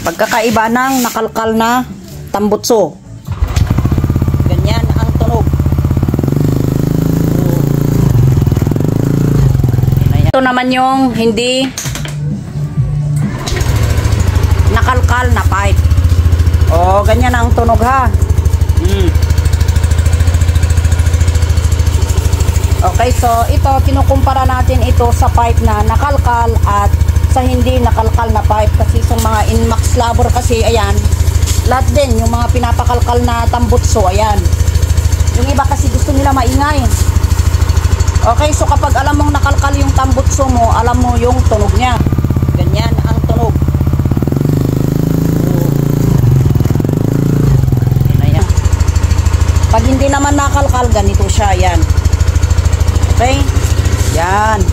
Pagkakaiba ng nakalkal na tambutso. Ganyan ang tunog. Ito naman yung hindi nakalkal na pipe. O, ganyan ang tunog ha. Okay, so ito, kinukumpara natin ito sa pipe na nakalkal at sa hindi nakalkal na pipe. Kasi sa mga Inmax labor kasi, ayan, lahat din, yung mga pinapakalkal na tambutso, ayan. Yung iba kasi gusto nila maingay. Okay, so kapag alam mong nakalkal yung tambutso mo, alam mo yung tunog niya. Ganyan ang tunog. Ayan. Pag hindi naman nakalkal, ganito siya, ayan. Okay? Yan.